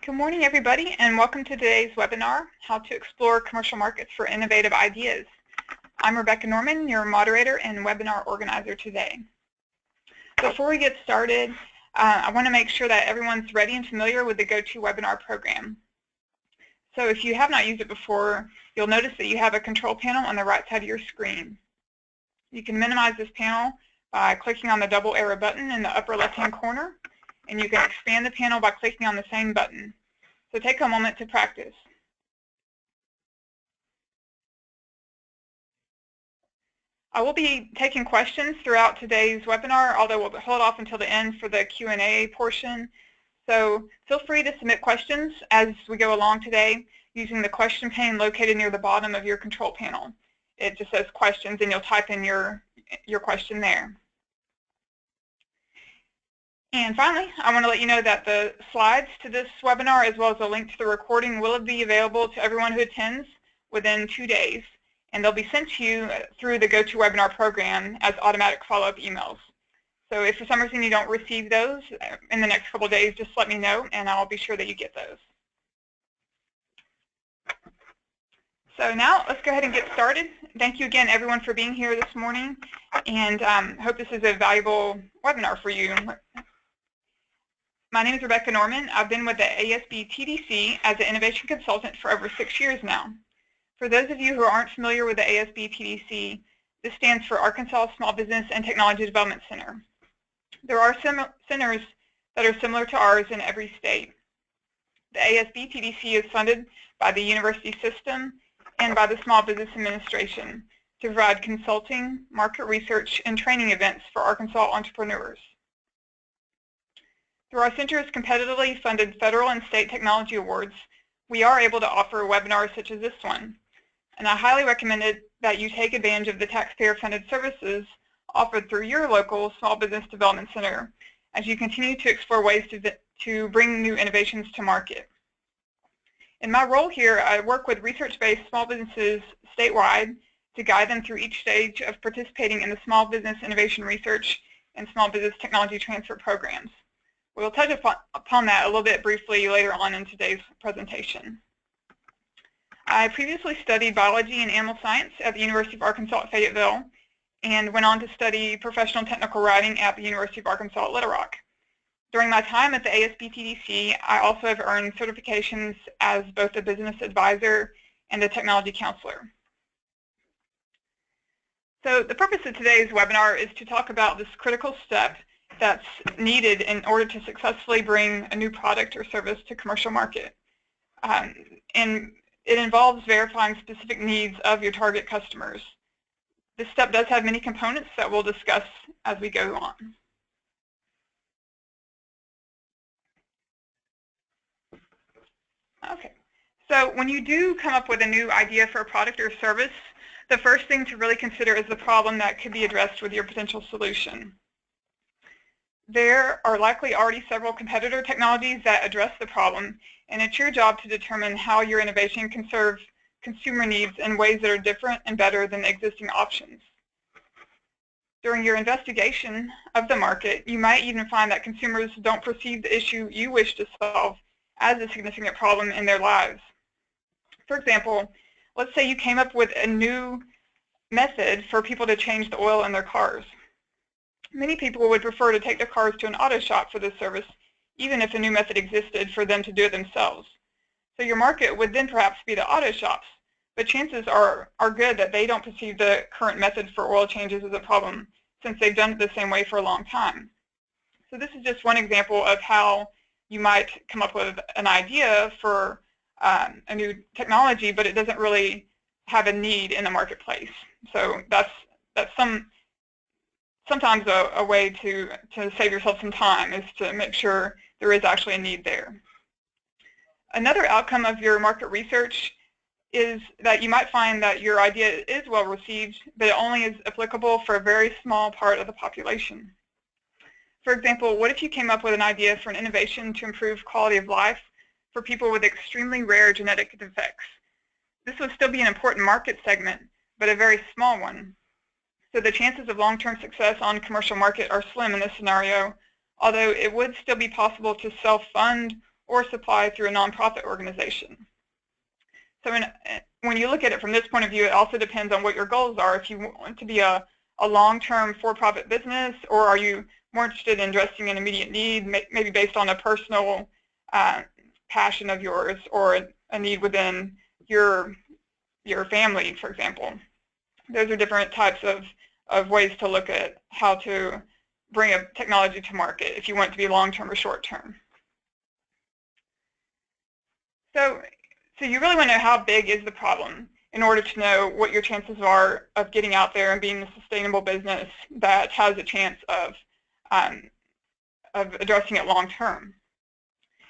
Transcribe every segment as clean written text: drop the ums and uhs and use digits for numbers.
Good morning, everybody, and welcome to today's webinar, How to Explore Commercial Markets for Innovative Ideas. I'm Rebecca Norman, your moderator and webinar organizer today. Before we get started, I want to make sure that everyone's ready and familiar with the GoToWebinar program. So if you have not used it before, you'll notice that you have a control panel on the right side of your screen. You can minimize this panel by clicking on the double arrow button in the upper left-hand corner, and you can expand the panel by clicking on the same button. So take a moment to practice. I will be taking questions throughout today's webinar, although we'll hold off until the end for the Q&A portion. So feel free to submit questions as we go along today using the question pane located near the bottom of your control panel. It just says questions, and you'll type in your question there. And finally, I want to let you know that the slides to this webinar, as well as a link to the recording, will be available to everyone who attends within 2 days. And they'll be sent to you through the GoToWebinar program as automatic follow-up emails. So if for some reason you don't receive those in the next couple of days, just let me know, and I'll be sure that you get those. So now let's go ahead and get started. Thank you again, everyone, for being here this morning, and hope this is a valuable webinar for you. My name is Rebecca Norman. I've been with the USPTO.gov as an innovation consultant for over 6 years now. For those of you who aren't familiar with the USPTO.gov, this stands for Arkansas Small Business and Technology Development Center. There are centers that are similar to ours in every state. The USPTO.gov is funded by the university system and by the Small Business Administration to provide consulting, market research, and training events for Arkansas entrepreneurs. Through our center's competitively funded federal and state technology awards, we are able to offer webinars such as this one. And I highly recommend that you take advantage of the taxpayer-funded services offered through your local Small Business Development Center as you continue to explore ways to bring new innovations to market. In my role here, I work with research-based small businesses statewide to guide them through each stage of participating in the Small Business Innovation Research and Small Business Technology Transfer programs. We'll touch upon that a little bit briefly later on in today's presentation. I previously studied biology and animal science at the University of Arkansas at Fayetteville and went on to study professional technical writing at the University of Arkansas at Little Rock. During my time at the USPTO.gov, I also have earned certifications as both a business advisor and a technology counselor. So the purpose of today's webinar is to talk about this critical step that's needed in order to successfully bring a new product or service to commercial market. And it involves verifying specific needs of your target customers. This step does have many components that we'll discuss as we go on. Okay, so when you do come up with a new idea for a product or service, the first thing to really consider is the problem that could be addressed with your potential solution. There are likely already several competitor technologies that address the problem, and it's your job to determine how your innovation can serve consumer needs in ways that are different and better than the existing options. During your investigation of the market, you might even find that consumers don't perceive the issue you wish to solve as a significant problem in their lives. For example, let's say you came up with a new method for people to change the oil in their cars. Many people would prefer to take their cars to an auto shop for this service, even if a new method existed for them to do it themselves. So your market would then perhaps be the auto shops, but chances are good that they don't perceive the current method for oil changes as a problem, since they've done it the same way for a long time. So this is just one example of how you might come up with an idea for a new technology, but it doesn't really have a need in the marketplace. So that's sometimes a way to save yourself some time is to make sure there is actually a need there. Another outcome of your market research is that you might find that your idea is well received, but it only is applicable for a very small part of the population. For example, what if you came up with an idea for an innovation to improve quality of life for people with extremely rare genetic defects? This would still be an important market segment, but a very small one. So the chances of long-term success on commercial market are slim in this scenario, although it would still be possible to self-fund or supply through a nonprofit organization. So when you look at it from this point of view, it also depends on what your goals are. If you want to be a long-term for-profit business, or are you more interested in addressing an immediate need, maybe based on a personal passion of yours, or a need within your family, for example. Those are different types of ways to look at how to bring a technology to market if you want it to be long-term or short-term. So you really want to know how big is the problem in order to know what your chances are of getting out there and being a sustainable business that has a chance of addressing it long-term.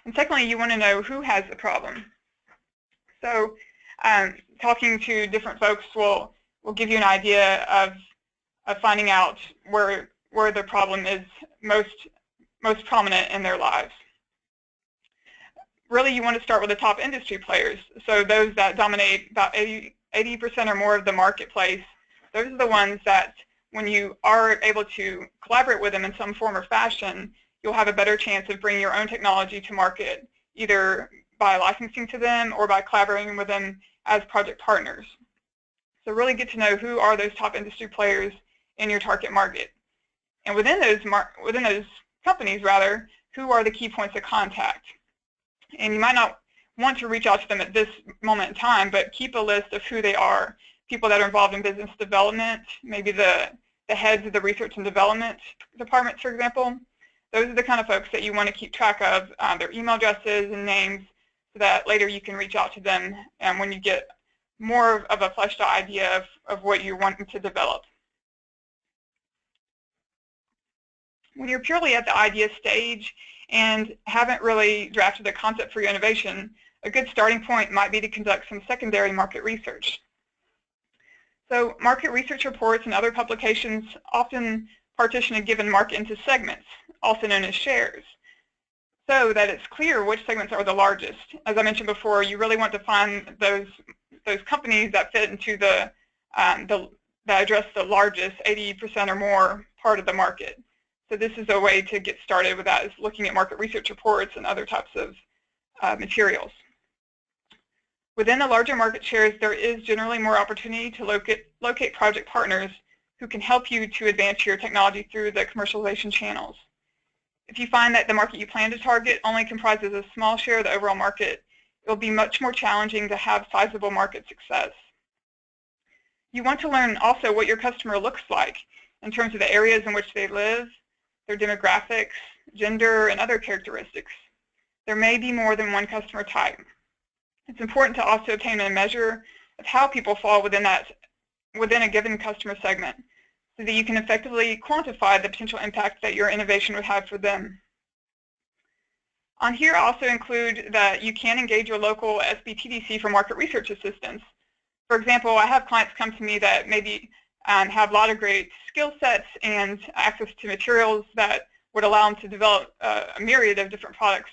And secondly, you want to know who has the problem. So talking to different folks will give you an idea of finding out where the problem is most prominent in their lives. Really, you want to start with the top industry players. So those that dominate about 80% or more of the marketplace. Those are the ones that, when you are able to collaborate with them in some form or fashion, you'll have a better chance of bringing your own technology to market, either by licensing to them or by collaborating with them as project partners. So really get to know who are those top industry players in your target market. And within those companies, who are the key points of contact? And you might not want to reach out to them at this moment in time, but keep a list of who they are. People that are involved in business development, maybe the heads of the research and development departments, for example. Those are the kind of folks that you want to keep track of, their email addresses and names, so that later you can reach out to them when you get more of a fleshed out idea of what you're wanting to develop. When you're purely at the idea stage and haven't really drafted the concept for your innovation, a good starting point might be to conduct some secondary market research. So market research reports and other publications often partition a given market into segments, also known as shares, so that it's clear which segments are the largest. As I mentioned before, you really want to find those companies that fit into that address the largest 80% or more part of the market. So this is a way to get started with that, is looking at market research reports and other types of materials. Within the larger market shares, there is generally more opportunity to locate project partners who can help you to advance your technology through the commercialization channels. If you find that the market you plan to target only comprises a small share of the overall market, it will be much more challenging to have sizable market success. You want to learn also what your customer looks like in terms of the areas in which they live, their demographics, gender, and other characteristics. There may be more than one customer type. It's important to also obtain a measure of how people fall within a given customer segment, so that you can effectively quantify the potential impact that your innovation would have for them. On here, I also include that you can engage your local SBTDC for market research assistance. For example, I have clients come to me that maybe have a lot of great skill sets and access to materials that would allow them to develop a myriad of different products,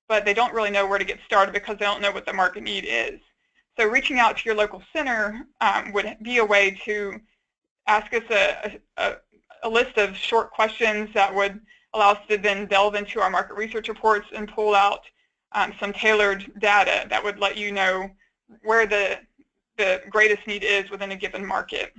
but they don't really know where to get started because they don't know what the market need is. So reaching out to your local center would be a way to ask us a list of short questions that would allow us to then delve into our market research reports and pull out some tailored data that would let you know where the greatest need is within a given market.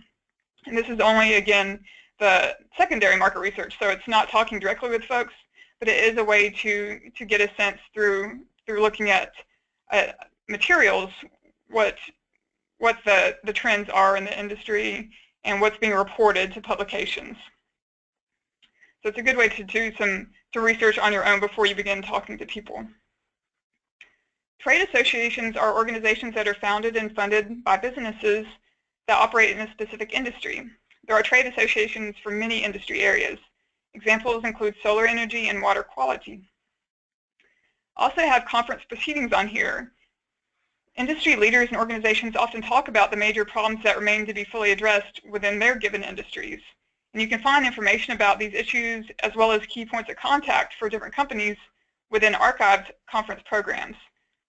And this is only, again, the secondary market research, so it's not talking directly with folks, but it is a way to get a sense through looking at materials what the trends are in the industry and what's being reported to publications. So it's a good way to do some research on your own before you begin talking to people. Trade associations are organizations that are founded and funded by businesses that operate in a specific industry. There are trade associations for many industry areas. Examples include solar energy and water quality. Also have conference proceedings on here. Industry leaders and organizations often talk about the major problems that remain to be fully addressed within their given industries. And you can find information about these issues as well as key points of contact for different companies within archived conference programs.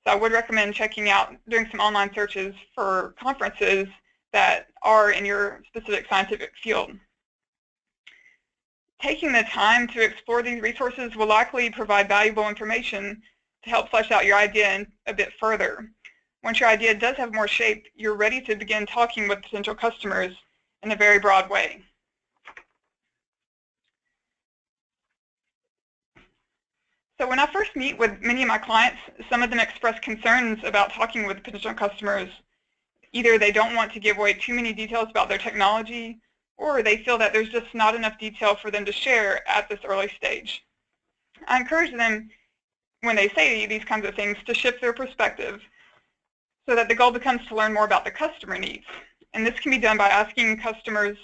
So I would recommend checking out, doing some online searches for conferences that are in your specific scientific field. Taking the time to explore these resources will likely provide valuable information to help flesh out your idea a bit further. Once your idea does have more shape, you're ready to begin talking with potential customers in a very broad way. So when I first meet with many of my clients, some of them express concerns about talking with potential customers. Either they don't want to give away too many details about their technology, or they feel that there's just not enough detail for them to share at this early stage. I encourage them, when they say these kinds of things, to shift their perspective so that the goal becomes to learn more about the customer needs. And this can be done by asking customers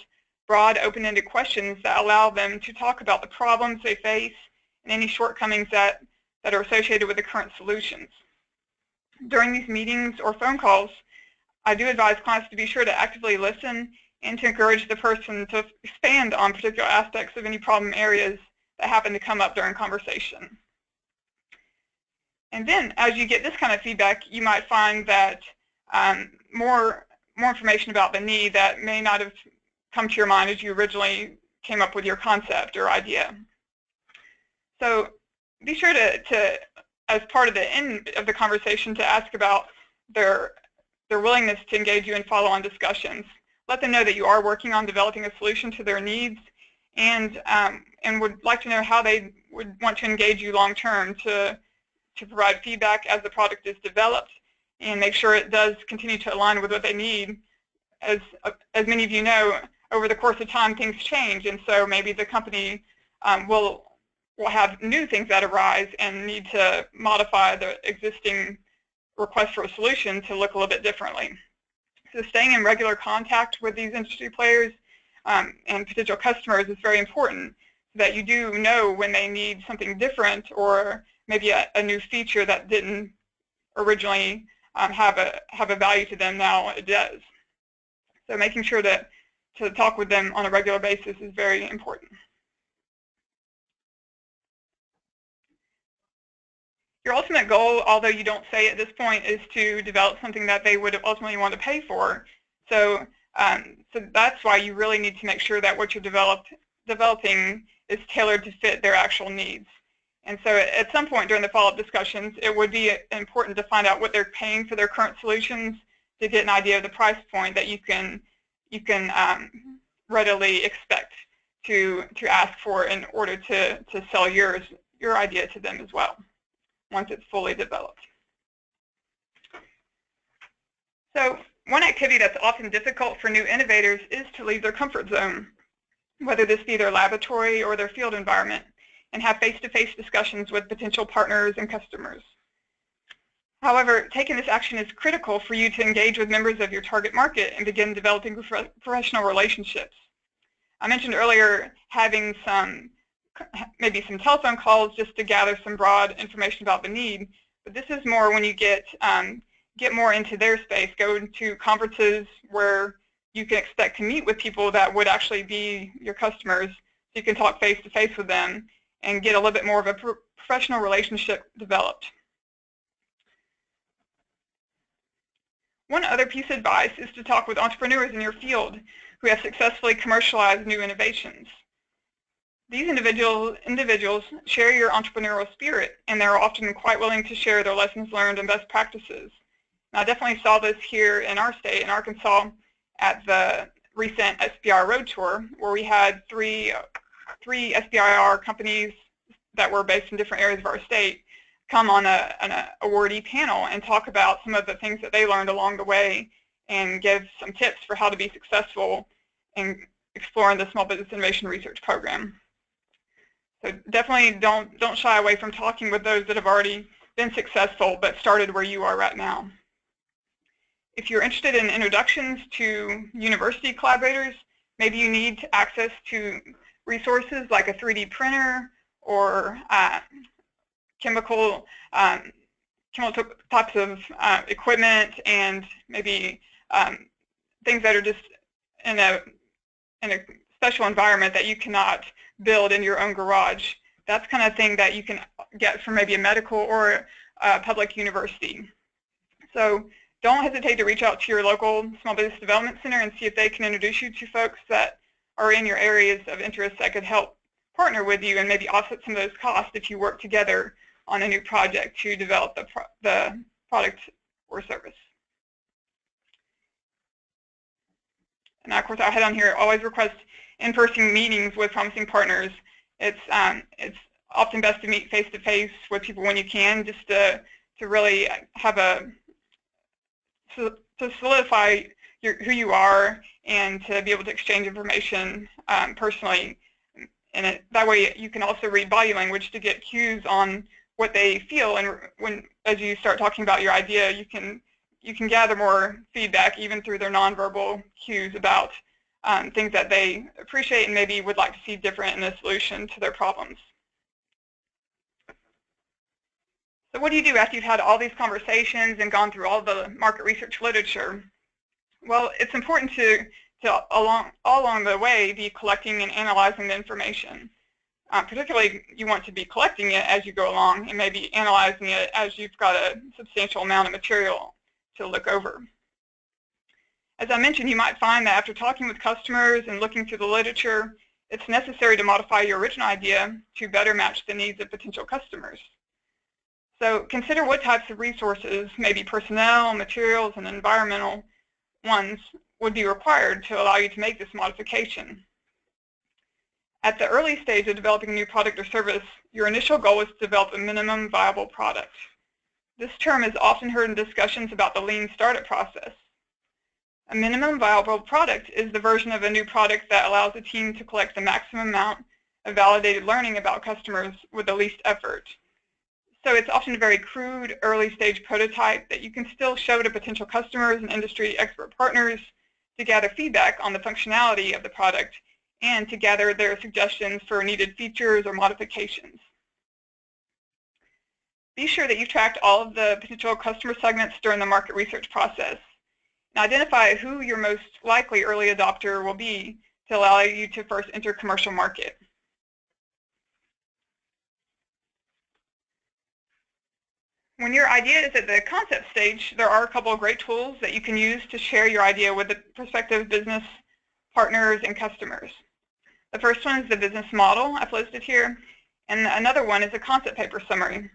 broad, open-ended questions that allow them to talk about the problems they face and any shortcomings that are associated with the current solutions. During these meetings or phone calls, I do advise clients to be sure to actively listen and to encourage the person to expand on particular aspects of any problem areas that happen to come up during conversation. And then, as you get this kind of feedback, you might find that more information about the need that may not have come to your mind as you originally came up with your concept or idea. So be sure to as part of the end of the conversation, to ask about their willingness to engage you in follow-on discussions. Let them know that you are working on developing a solution to their needs, and would like to know how they would want to engage you long-term to provide feedback as the product is developed, and make sure it does continue to align with what they need. As many of you know, over the course of time, things change, and so maybe the company will have new things that arise and need to modify the existing request for a solution to look a little bit differently. So staying in regular contact with these industry players and potential customers is very important, so that you do know when they need something different, or maybe a new feature that didn't originally have a value to them, now it does. So making sure to talk with them on a regular basis is very important. Your ultimate goal, although you don't say at this point, is to develop something that they would ultimately want to pay for. So that's why you really need to make sure that what you're developing is tailored to fit their actual needs. And so at some point during the follow-up discussions, it would be important to find out what they're paying for their current solutions, to get an idea of the price point that you can readily expect to ask for in order to sell your idea to them as well, once it's fully developed. So one activity that's often difficult for new innovators is to leave their comfort zone, whether this be their laboratory or their field environment, and have face-to-face discussions with potential partners and customers. However, taking this action is critical for you to engage with members of your target market and begin developing professional relationships. I mentioned earlier having maybe some telephone calls just to gather some broad information about the need, but this is more when you get more into their space, go to conferences where you can expect to meet with people that would actually be your customers, so you can talk face-to-face with them and get a little bit more of a professional relationship developed. One other piece of advice is to talk with entrepreneurs in your field who have successfully commercialized new innovations. These individuals share your entrepreneurial spirit, and they're often quite willing to share their lessons learned and best practices. And I definitely saw this here in our state, in Arkansas, at the recent SBIR road tour, where we had three SBIR companies that were based in different areas of our state come on an awardee panel and talk about some of the things that they learned along the way, and give some tips for how to be successful in exploring the Small Business Innovation Research Program. So definitely don't shy away from talking with those that have already been successful but started where you are right now. If you're interested in introductions to university collaborators, maybe you need access to resources like a 3D printer or chemical types of equipment, and maybe things that are just in a special environment that you cannot build in your own garage. That's kind of thing that you can get from maybe a medical or a public university. So don't hesitate to reach out to your local Small Business Development Center and see if they can introduce you to folks that are in your areas of interest that could help partner with you and maybe offset some of those costs if you work together on a new project to develop the product or service. And of course, I had on here, always request in-person meetings with promising partners. It's often best to meet face-to-face with people when you can, just to really have to solidify who you are and to be able to exchange information personally. And that way you can also read body language to get cues on what they feel, and as you start talking about your idea, you can gather more feedback even through their nonverbal cues about things that they appreciate and maybe would like to see different in a solution to their problems. So what do you do after you've had all these conversations and gone through all the market research literature? Well, it's important to all along the way be collecting and analyzing the information. Particularly, you want to be collecting it as you go along and maybe analyzing it as you've got a substantial amount of material to look over. As I mentioned, you might find that after talking with customers and looking through the literature, it's necessary to modify your original idea to better match the needs of potential customers. So consider what types of resources, maybe personnel, materials, and environmental ones, would be required to allow you to make this modification. At the early stage of developing a new product or service, your initial goal is to develop a minimum viable product. This term is often heard in discussions about the lean startup process. A minimum viable product is the version of a new product that allows a team to collect the maximum amount of validated learning about customers with the least effort. So it's often a very crude, early-stage prototype that you can still show to potential customers and industry expert partners to gather feedback on the functionality of the product and to gather their suggestions for needed features or modifications. Be sure that you've tracked all of the potential customer segments during the market research process, and identify who your most likely early adopter will be to allow you to first enter commercial market. When your idea is at the concept stage, there are a couple of great tools that you can use to share your idea with the prospective business partners and customers. The first one is the business model I've listed here, and another one is a concept paper summary.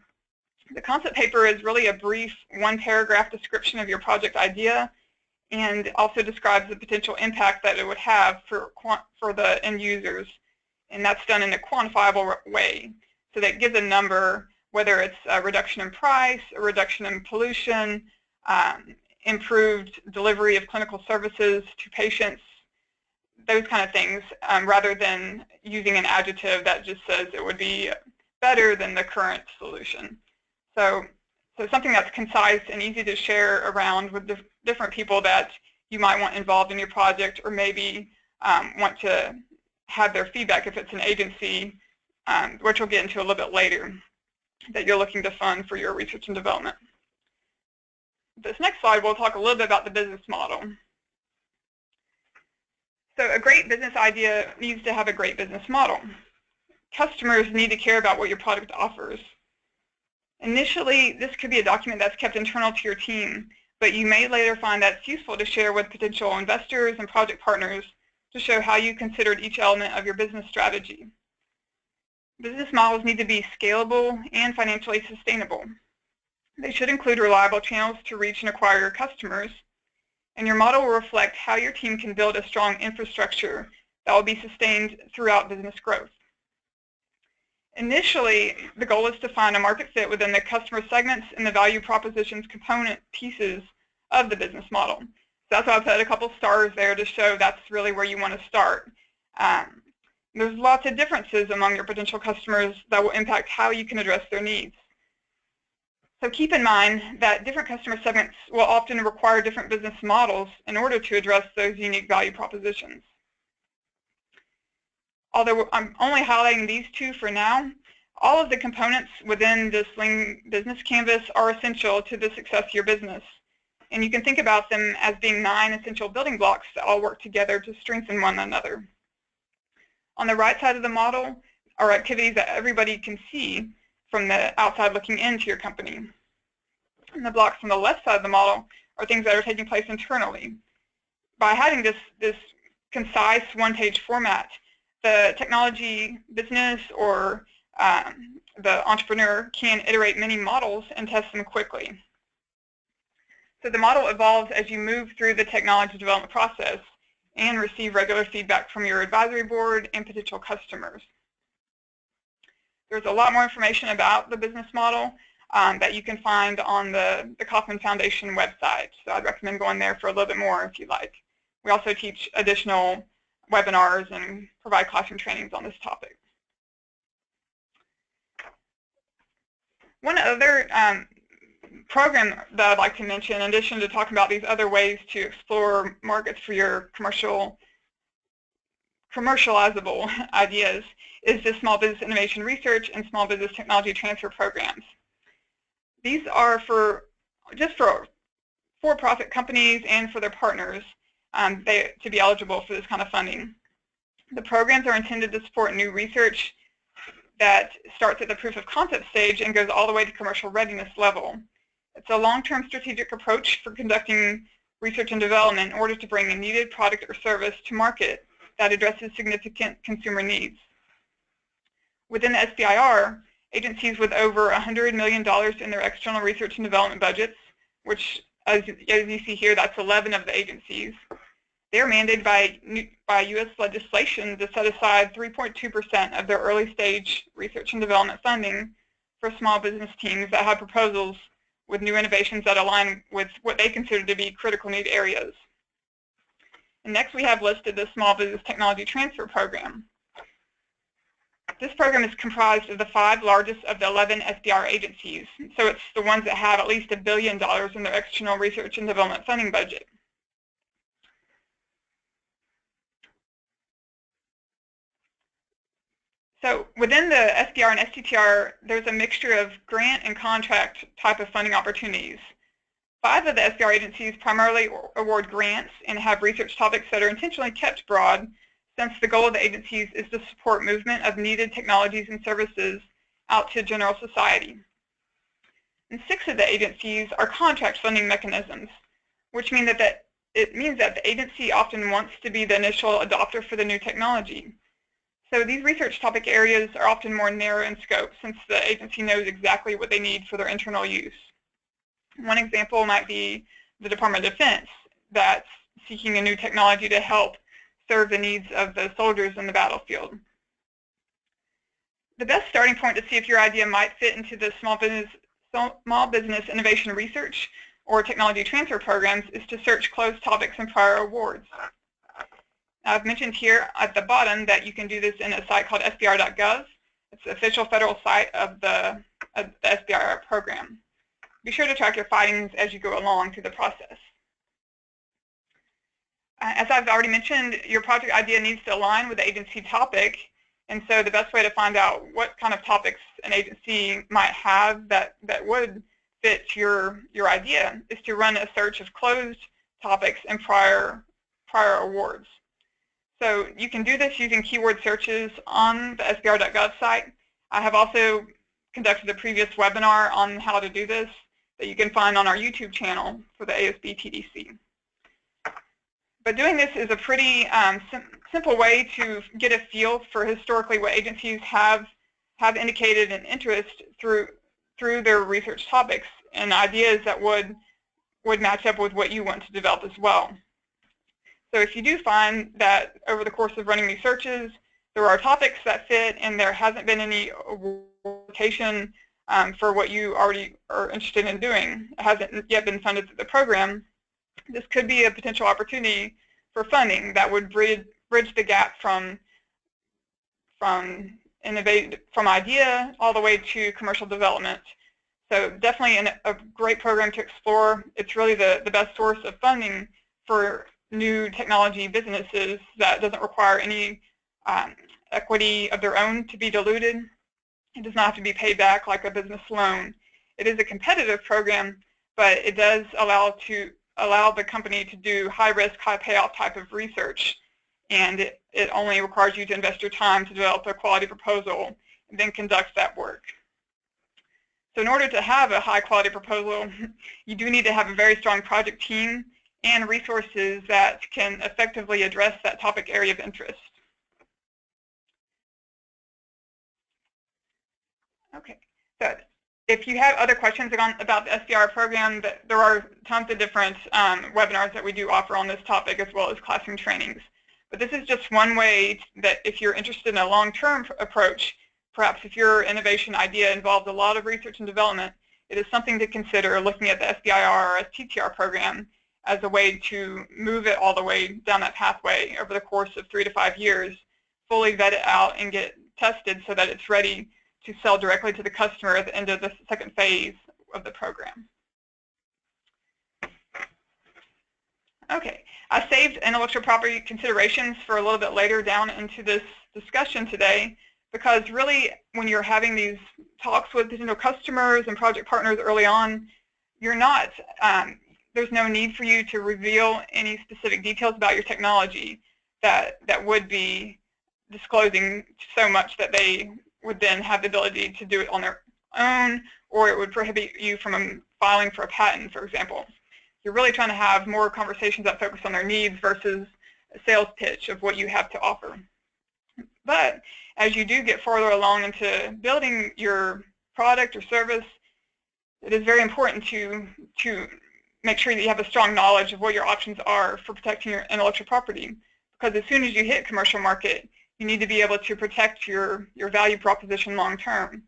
The concept paper is really a brief one-paragraph description of your project idea and also describes the potential impact that it would have for the end users, and that's done in a quantifiable way. So that gives a number, whether it's a reduction in price, a reduction in pollution, improved delivery of clinical services to patients, those kind of things, rather than using an adjective that just says it would be better than the current solution. So something that's concise and easy to share around with the different people that you might want involved in your project, or maybe want to have their feedback if it's an agency, which we'll get into a little bit later, that you're looking to fund for your research and development. This next slide, we'll talk a little bit about the business model. So a great business idea needs to have a great business model. Customers need to care about what your product offers. Initially, this could be a document that's kept internal to your team, but you may later find that it's useful to share with potential investors and project partners to show how you considered each element of your business strategy. Business models need to be scalable and financially sustainable. They should include reliable channels to reach and acquire your customers, and your model will reflect how your team can build a strong infrastructure that will be sustained throughout business growth. Initially, the goal is to find a market fit within the customer segments and the value propositions component pieces of the business model. So that's why I put a couple stars there to show that's really where you want to start. There's lots of differences among your potential customers that will impact how you can address their needs. So keep in mind that different customer segments will often require different business models in order to address those unique value propositions. Although I'm only highlighting these two for now, all of the components within this Lean Business Canvas are essential to the success of your business. And you can think about them as being 9 essential building blocks that all work together to strengthen one another. On the right side of the model are activities that everybody can see from the outside looking into your company. And the blocks on the left side of the model are things that are taking place internally. By having this concise one-page format, the technology business or the entrepreneur can iterate many models and test them quickly. So the model evolves as you move through the technology development process and receive regular feedback from your advisory board and potential customers. There's a lot more information about the business model that you can find on the Kauffman Foundation website. So I'd recommend going there for a little bit more if you'd like. We also teach additional webinars and provide classroom trainings on this topic. One other program that I'd like to mention, in addition to talking about these other ways to explore markets for your commercializable ideas, is the Small Business Innovation Research and Small Business Technology Transfer programs. These are just for for-profit companies and for their partners to be eligible for this kind of funding. The programs are intended to support new research that starts at the proof of concept stage and goes all the way to commercial readiness level. It's a long-term strategic approach for conducting research and development in order to bring a needed product or service to market that addresses significant consumer needs. Within the SBIR, agencies with over $100 million in their external research and development budgets, which, as you see here, that's 11 of the agencies, they are mandated by U.S. legislation to set aside 3.2% of their early stage research and development funding for small business teams that have proposals with new innovations that align with what they consider to be critical need areas. And next we have listed the Small Business Technology Transfer Program. This program is comprised of the 5 largest of the 11 SBIR agencies, so it's the ones that have at least $1 billion in their external research and development funding budget. So within the SBIR and STTR, there's a mixture of grant and contract type of funding opportunities. 5 of the SBIR agencies primarily award grants and have research topics that are intentionally kept broad, since the goal of the agencies is to support movement of needed technologies and services out to general society. And 6 of the agencies are contract funding mechanisms, which means that the agency often wants to be the initial adopter for the new technology. So these research topic areas are often more narrow in scope, since the agency knows exactly what they need for their internal use. One example might be the Department of Defense that's seeking a new technology to help serve the needs of the soldiers in the battlefield. The best starting point to see if your idea might fit into the small business innovation research or technology transfer programs is to search closed topics and prior awards. I've mentioned here at the bottom that you can do this in a site called SBIR.gov. It's the official federal site of the SBIR program. Be sure to track your findings as you go along through the process. As I've already mentioned, your project idea needs to align with the agency topic, and so the best way to find out what kind of topics an agency might have that would fit your idea is to run a search of closed topics and prior awards. So you can do this using keyword searches on the SBIR.gov site. I have also conducted a previous webinar on how to do this that you can find on our YouTube channel for the ASB/TDC. But doing this is a pretty simple way to get a feel for historically what agencies have indicated an interest through their research topics and ideas that would match up with what you want to develop as well. So if you do find that over the course of running these searches, there are topics that fit and there hasn't been any awardation for what you already are interested in doing, it hasn't yet been funded through the program, this could be a potential opportunity for funding that would bridge the gap from idea all the way to commercial development. So definitely a great program to explore. It's really the best source of funding for new technology businesses that doesn't require any equity of their own to be diluted. It does not have to be paid back like a business loan. It is a competitive program, but it does allow the company to do high-risk, high-payoff type of research, and it only requires you to invest your time to develop a quality proposal and then conduct that work. So in order to have a high-quality proposal, you do need to have a very strong project team and resources that can effectively address that topic area of interest. Okay, so if you have other questions about the SBIR program, there are tons of different webinars that we do offer on this topic, as well as classroom trainings. But this is just one way that if you're interested in a long-term approach, perhaps if your innovation idea involves a lot of research and development, it is something to consider looking at the SBIR or STTR program as a way to move it all the way down that pathway over the course of 3 to 5 years, fully vet it out and get tested so that it's ready to sell directly to the customer at the end of the second phase of the program. Okay, I saved intellectual property considerations for a little bit later down into this discussion today, because really when you're having these talks with potential customers and project partners early on, you're not, there's no need for you to reveal any specific details about your technology that would be disclosing so much that they would then have the ability to do it on their own, or it would prohibit you from filing for a patent, for example. You're really trying to have more conversations that focus on their needs versus a sales pitch of what you have to offer. But as you do get farther along into building your product or service, it is very important to make sure that you have a strong knowledge of what your options are for protecting your intellectual property. Because as soon as you hit commercial market, you need to be able to protect your value proposition long term.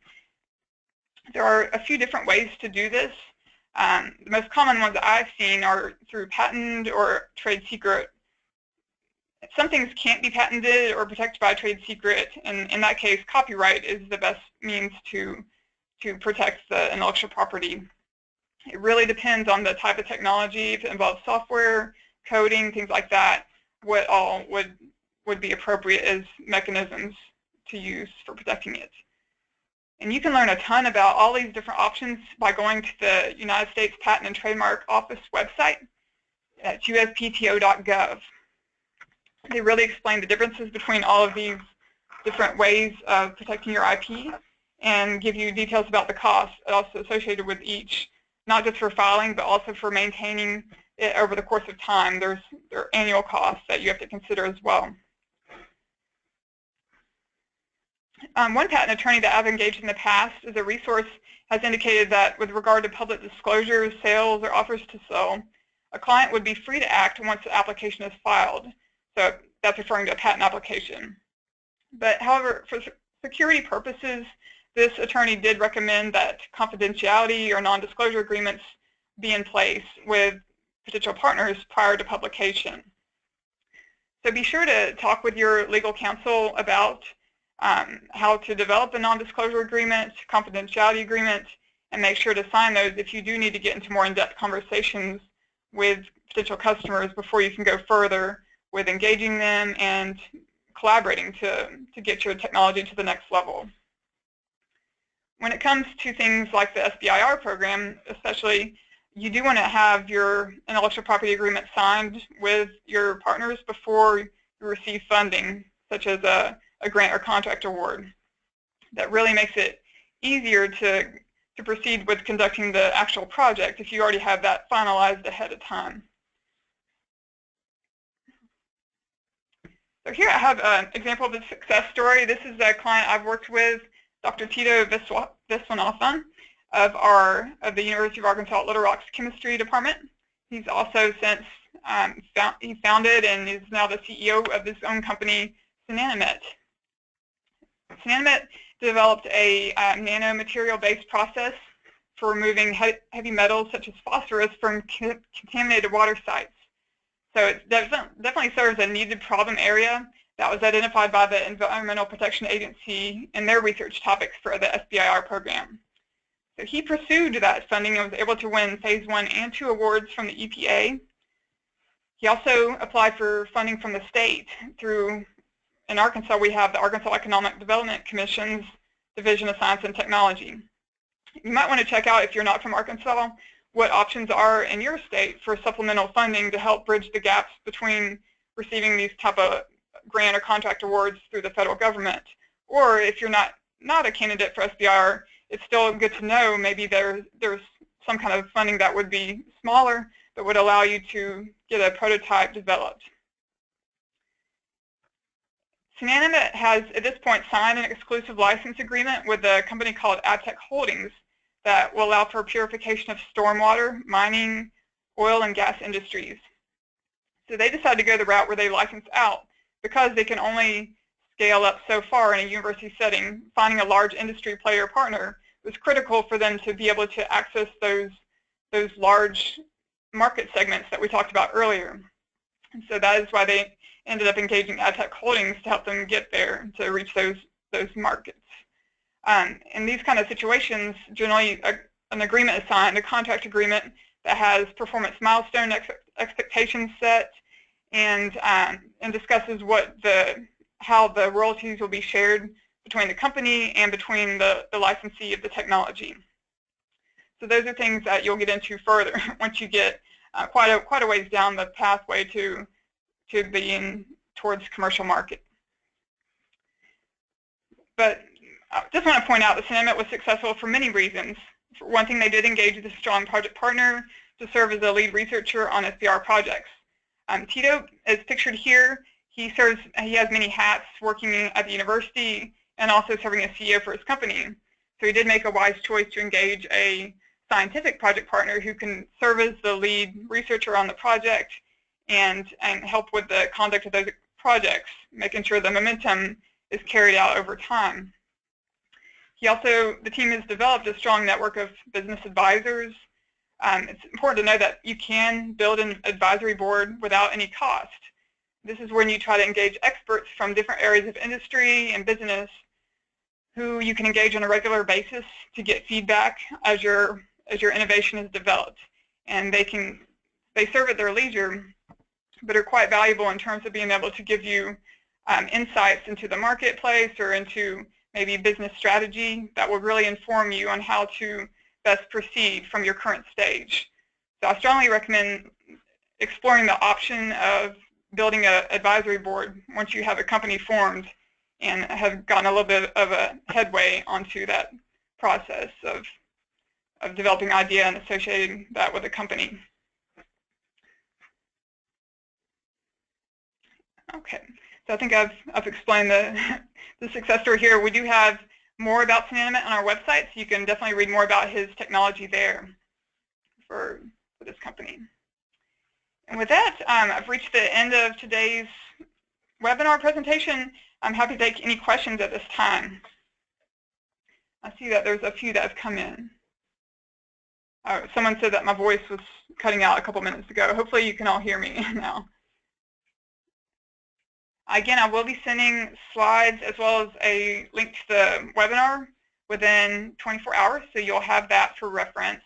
There are a few different ways to do this. The most common ones that I've seen are through patent or trade secret. Some things can't be patented or protected by a trade secret, and in that case, copyright is the best means to protect the intellectual property. It really depends on the type of technology. If it involves software, coding, things like that, what all would be appropriate as mechanisms to use for protecting it. And you can learn a ton about all these different options by going to the United States Patent and Trademark Office website at USPTO.gov. They really explain the differences between all of these different ways of protecting your IP and give you details about the costs also associated with each, not just for filing, but also for maintaining it over the course of time. There are annual costs that you have to consider as well. One patent attorney that I've engaged in the past as a resource has indicated that with regard to public disclosures, sales, or offers to sell, a client would be free to act once the application is filed. So that's referring to a patent application. But however, for security purposes, this attorney did recommend that confidentiality or non-disclosure agreements be in place with potential partners prior to publication. So be sure to talk with your legal counsel about how to develop a non-disclosure agreement, confidentiality agreement, and make sure to sign those if you do need to get into more in-depth conversations with potential customers before you can go further with engaging them and collaborating to get your technology to the next level. When it comes to things like the SBIR program, especially, you do want to have your intellectual property agreement signed with your partners before you receive funding, such as a grant or contract award. That really makes it easier to proceed with conducting the actual project if you already have that finalized ahead of time. So here I have an example of a success story. This is a client I've worked with, Dr. Tito Viswanathan of the University of Arkansas Little Rock's chemistry department. He's also since he founded and is now the CEO of his own company, Synanomet. Synanomet developed a nanomaterial-based process for removing heavy metals such as phosphorus from contaminated water sites. So it definitely serves a needed problem area that was identified by the Environmental Protection Agency in their research topics for the SBIR program. So he pursued that funding and was able to win Phase 1 and 2 awards from the EPA. He also applied for funding from the state through, in Arkansas, we have the Arkansas Economic Development Commission's Division of Science and Technology. You might want to check out, if you're not from Arkansas, what options are in your state for supplemental funding to help bridge the gaps between receiving these type of grant or contract awards through the federal government. Or if you're not a candidate for SBIR, it's still good to know maybe there's some kind of funding that would be smaller but would allow you to get a prototype developed. Synanomet has, at this point, signed an exclusive license agreement with a company called Adtech Holdings that will allow for purification of stormwater, mining, oil, and gas industries. So they decided to go the route where they license out because they can only scale up so far in a university setting. Finding a large industry player partner was critical for them to be able to access those large market segments that we talked about earlier. And so that is why they ended up engaging Adtech Holdings to help them get there, to reach those markets. In these kind of situations, generally an agreement is signed, a contract agreement that has performance milestone expectations set, and discusses how the royalties will be shared between the company and between the licensee of the technology. So those are things that you'll get into further once you get quite a ways down the pathway to being towards commercial market. But I just want to point out that Synanomet was successful for many reasons. For one thing, they did engage with a strong project partner to serve as a lead researcher on SBIR projects. Tito is pictured here. He has many hats, working at the university and also serving as CEO for his company. So he did make a wise choice to engage a scientific project partner who can serve as the lead researcher on the project and help with the conduct of those projects, making sure the momentum is carried out over time. The team has developed a strong network of business advisors. It's important to know that you can build an advisory board without any cost. This is when you try to engage experts from different areas of industry and business who you can engage on a regular basis to get feedback as your innovation is developed. And they serve at their leisure, but are quite valuable in terms of being able to give you insights into the marketplace or into maybe business strategy that will really inform you on how to best proceed from your current stage. So I strongly recommend exploring the option of building an advisory board once you have a company formed and have gotten a little bit of a headway onto that process of developing idea and associating that with a company. Okay, so I think I've explained the success story here. We do have more about Synanomet on our website, so you can definitely read more about his technology there for this company. And with that, I've reached the end of today's webinar presentation. I'm happy to take any questions at this time. I see that there's a few that have come in. Someone said that my voice was cutting out a couple minutes ago. Hopefully you can all hear me now. Again, I will be sending slides as well as a link to the webinar within 24 hours, so you'll have that for reference.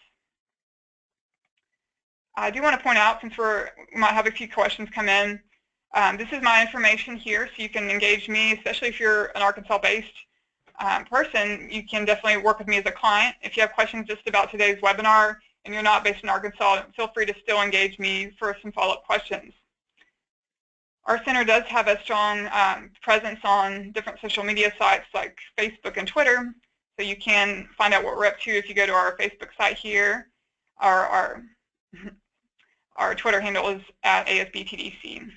I do want to point out, since we might have a few questions come in, this is my information here, so you can engage me, especially if you're an Arkansas-based person. You can definitely work with me as a client. If you have questions just about today's webinar and you're not based in Arkansas, feel free to still engage me for some follow-up questions. Our center does have a strong presence on different social media sites like Facebook and Twitter, so you can find out what we're up to if you go to our Facebook site here. Our Twitter handle is at ASBTDC.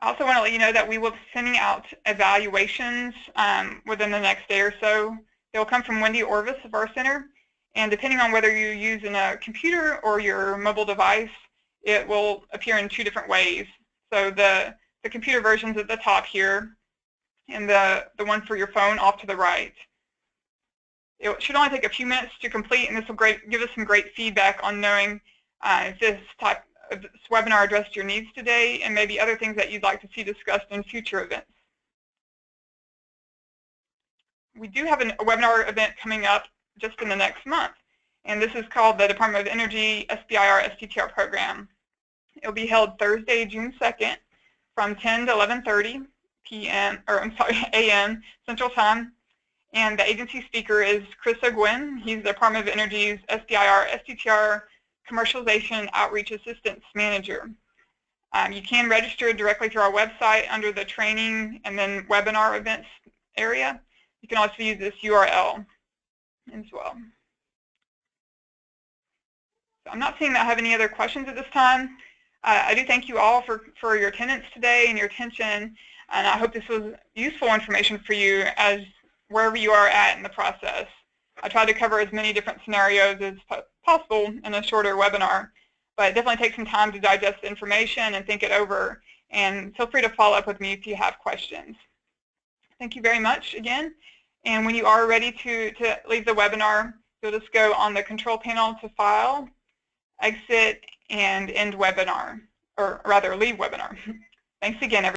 I also want to let you know that we will be sending out evaluations within the next day or so. They will come from Wendy Orvis of our center, and depending on whether you're using a computer or your mobile device, it will appear in two different ways. So the computer version's at the top here, and the one for your phone off to the right. It should only take a few minutes to complete, and this will give us some great feedback on knowing if this webinar addressed your needs today and maybe other things that you'd like to see discussed in future events. We do have a webinar event coming up just in the next month, and this is called the Department of Energy SBIR STTR program. It will be held Thursday, June 2nd from 10 to 11:30 a.m. Central Time. And the agency speaker is Chris O'Gwin. He's the Department of Energy's SBIR STTR Commercialization Outreach Assistance Manager. You can register directly through our website under the training and then webinar events area. You can also use this URL as well. So I'm not seeing that I have any other questions at this time. I do thank you all for your attendance today and your attention, and I hope this was useful information for you as wherever you are at in the process. I tried to cover as many different scenarios as possible in a shorter webinar, but it definitely takes some time to digest the information and think it over, and feel free to follow up with me if you have questions. Thank you very much again, and when you are ready to leave the webinar, you'll just go on the control panel to File, Exit, and End Webinar, or rather leave webinar. Thanks again, everyone.